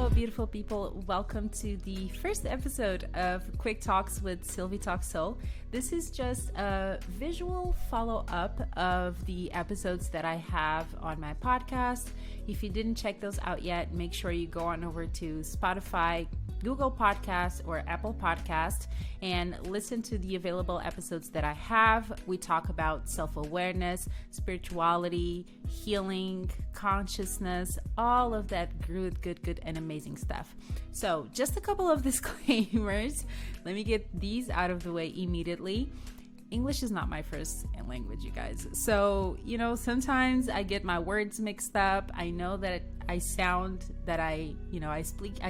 Hello, beautiful people. Welcome to the first episode of Quick Talks with Silvie Talk Soul. This is just a visual follow-up of the episodes that I have on my podcast. If you didn't check those out yet, make sure you go on over to Spotify, Google Podcast, or Apple Podcast and listen to the available episodes that I have. We talk about self-awareness, spirituality, healing, consciousness, all of that good and amazing stuff. So just a couple of disclaimers. Let me get these out of the way immediately. English is not my first language, you guys. So, sometimes I get my words mixed up. I know that I sound that I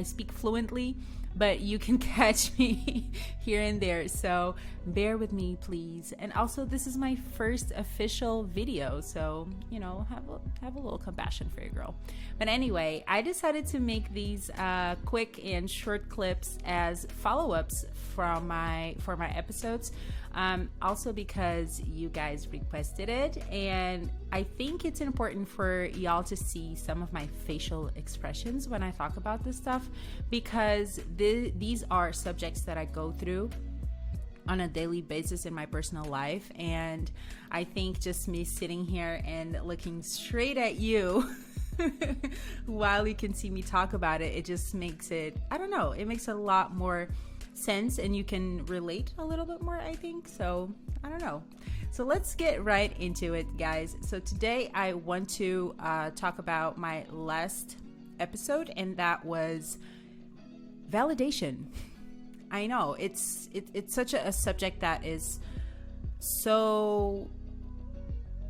speak fluently, but you can catch me here and there. So bear with me, please. And also, this is my first official video. So, have a little compassion for your girl. But anyway, I decided to make these quick and short clips as follow-ups for my episodes. Also because you guys requested it, and I think it's important for y'all to see some of my facial expressions when I talk about this stuff, because these are subjects that I go through on a daily basis in my personal life, and I think just me sitting here and looking straight at you while you can see me talk about it, it just makes it, it makes a lot more sense, and you can relate a little bit more, I think. So I don't know. So let's get right into it, guys. So today I want to talk about my last episode, and that was validation. I know it's such a subject that is so,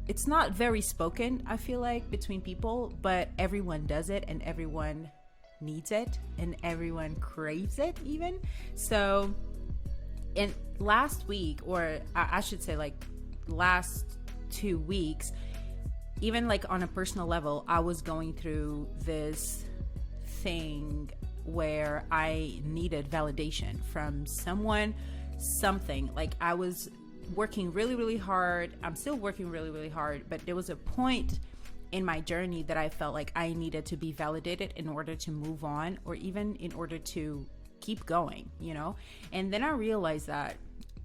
it's not very spoken, I feel like, between people, but everyone does it and everyone needs it and everyone craves it even. So in last week, or I should say like last 2 weeks, even like on a personal level, I was going through this thing where I needed validation from someone, something. Like I was working really hard. I'm still working really hard, but there was a point in my journey that I felt like I needed to be validated in order to move on, or even in order to keep going, And then I realized that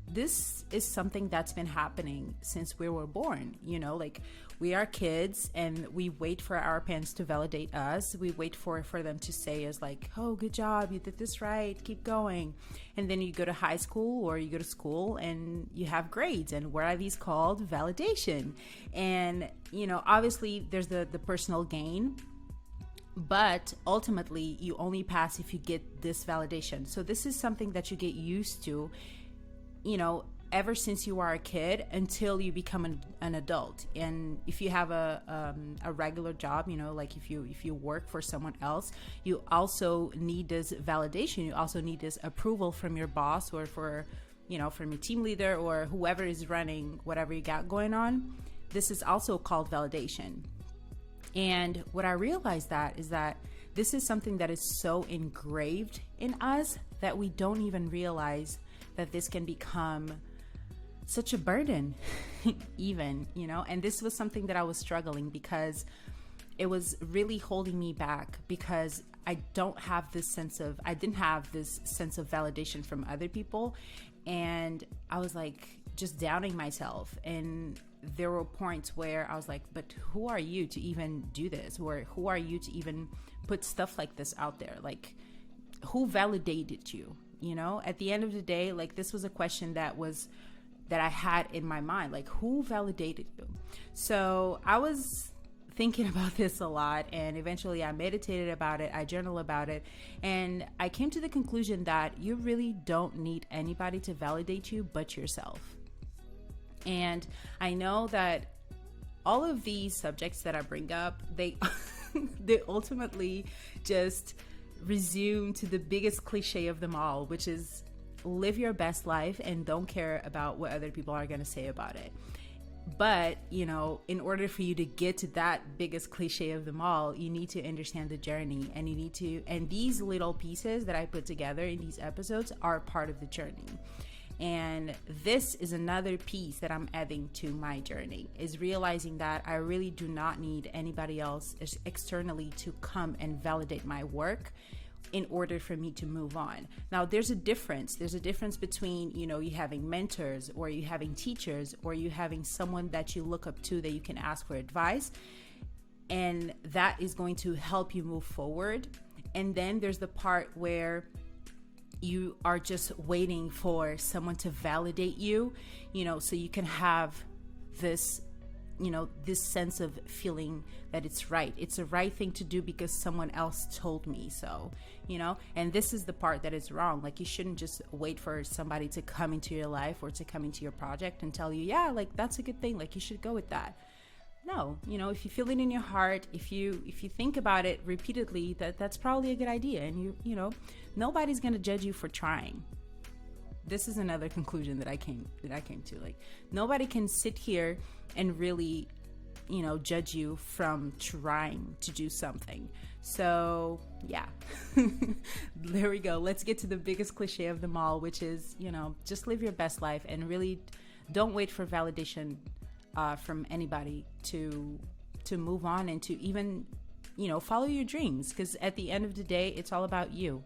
this is something that's been happening since we were born, like we are kids and we wait for our parents to validate us. We wait for them to say us like, oh, good job, you did this right, keep going. And then you go to high school or you go to school and you have grades, and what are these called? Validation. And obviously there's the personal gain, but ultimately you only pass if you get this validation. So this is something that you get used to, ever since you are a kid until you become an adult. And if you have a regular job, like if you work for someone else, you also need this validation. You also need this approval from your boss, or from your team leader, or whoever is running whatever you got going on. This is also called validation. And what I realized is that this is something that is so engraved in us that we don't even realize that this can become such a burden even, and this was something that I was struggling, because it was really holding me back, because I didn't have this sense of validation from other people, and I was like just doubting myself. And there were points where I was like, but who are you to even do this? Or who are you to even put stuff like this out there? Like, who validated you? At the end of the day, like, this was a question that I had in my mind, like, who validated you? So I was thinking about this a lot, and eventually I meditated about it, I journaled about it, and I came to the conclusion that you really don't need anybody to validate you but yourself. And I know that all of these subjects that I bring up, they ultimately just resume to the biggest cliche of them all, which is live your best life and don't care about what other people are going to say about it. But, in order for you to get to that biggest cliche of them all, you need to understand the journey, and these little pieces that I put together in these episodes are part of the journey. And this is another piece that I'm adding to my journey, is realizing that I really do not need anybody else externally to come and validate my work in order for me to move on. Now, there's a difference. There's a difference between, you having mentors, or you having teachers, or you having someone that you look up to that you can ask for advice. And that is going to help you move forward. And then there's the part where you are just waiting for someone to validate you, so you can have this, this sense of feeling that it's right. It's the right thing to do because someone else told me so, and this is the part that is wrong. Like, you shouldn't just wait for somebody to come into your life or to come into your project and tell you, yeah, like, that's a good thing. Like, you should go with that. No, if you feel it in your heart, if you think about it repeatedly, that's probably a good idea. And nobody's going to judge you for trying. This is another conclusion that I came to. Like, nobody can sit here and really, judge you from trying to do something. So yeah, there we go. Let's get to the biggest cliche of them all, which is, just live your best life and really don't wait for validation from anybody to move on and to even, follow your dreams. Because at the end of the day, it's all about you.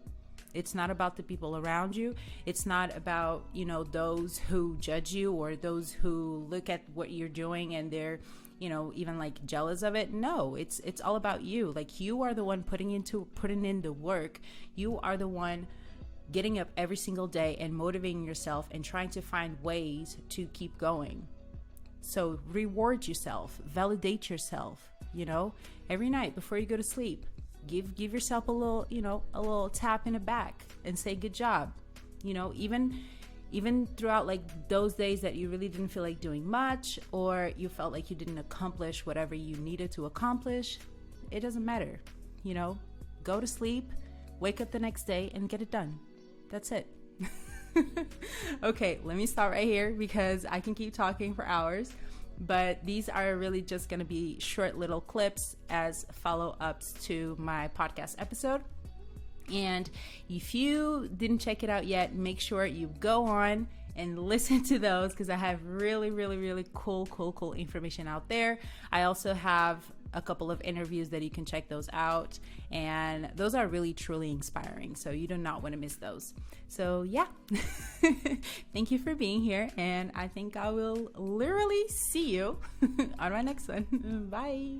It's not about the people around you. It's not about, those who judge you or those who look at what you're doing and they're, even like jealous of it. No, it's all about you. Like, you are the one putting in the work. You are the one getting up every single day and motivating yourself and trying to find ways to keep going. So reward yourself, validate yourself, every night before you go to sleep. Give yourself a little tap in the back and say good job. Even throughout like those days that you really didn't feel like doing much, or you felt like you didn't accomplish whatever you needed to accomplish, it doesn't matter. Go to sleep, wake up the next day and get it done. That's it. Okay, let me stop right here because I can keep talking for hours, but these are really just going to be short little clips as follow-ups to my podcast episode. And if you didn't check it out yet, make sure you go on and listen to those because I have really, really, really cool information out there. I also have a couple of interviews that you can check those out, and those are really truly inspiring, so you do not want to miss those. So yeah, thank you for being here, and I think I will literally see you on my next one. Bye.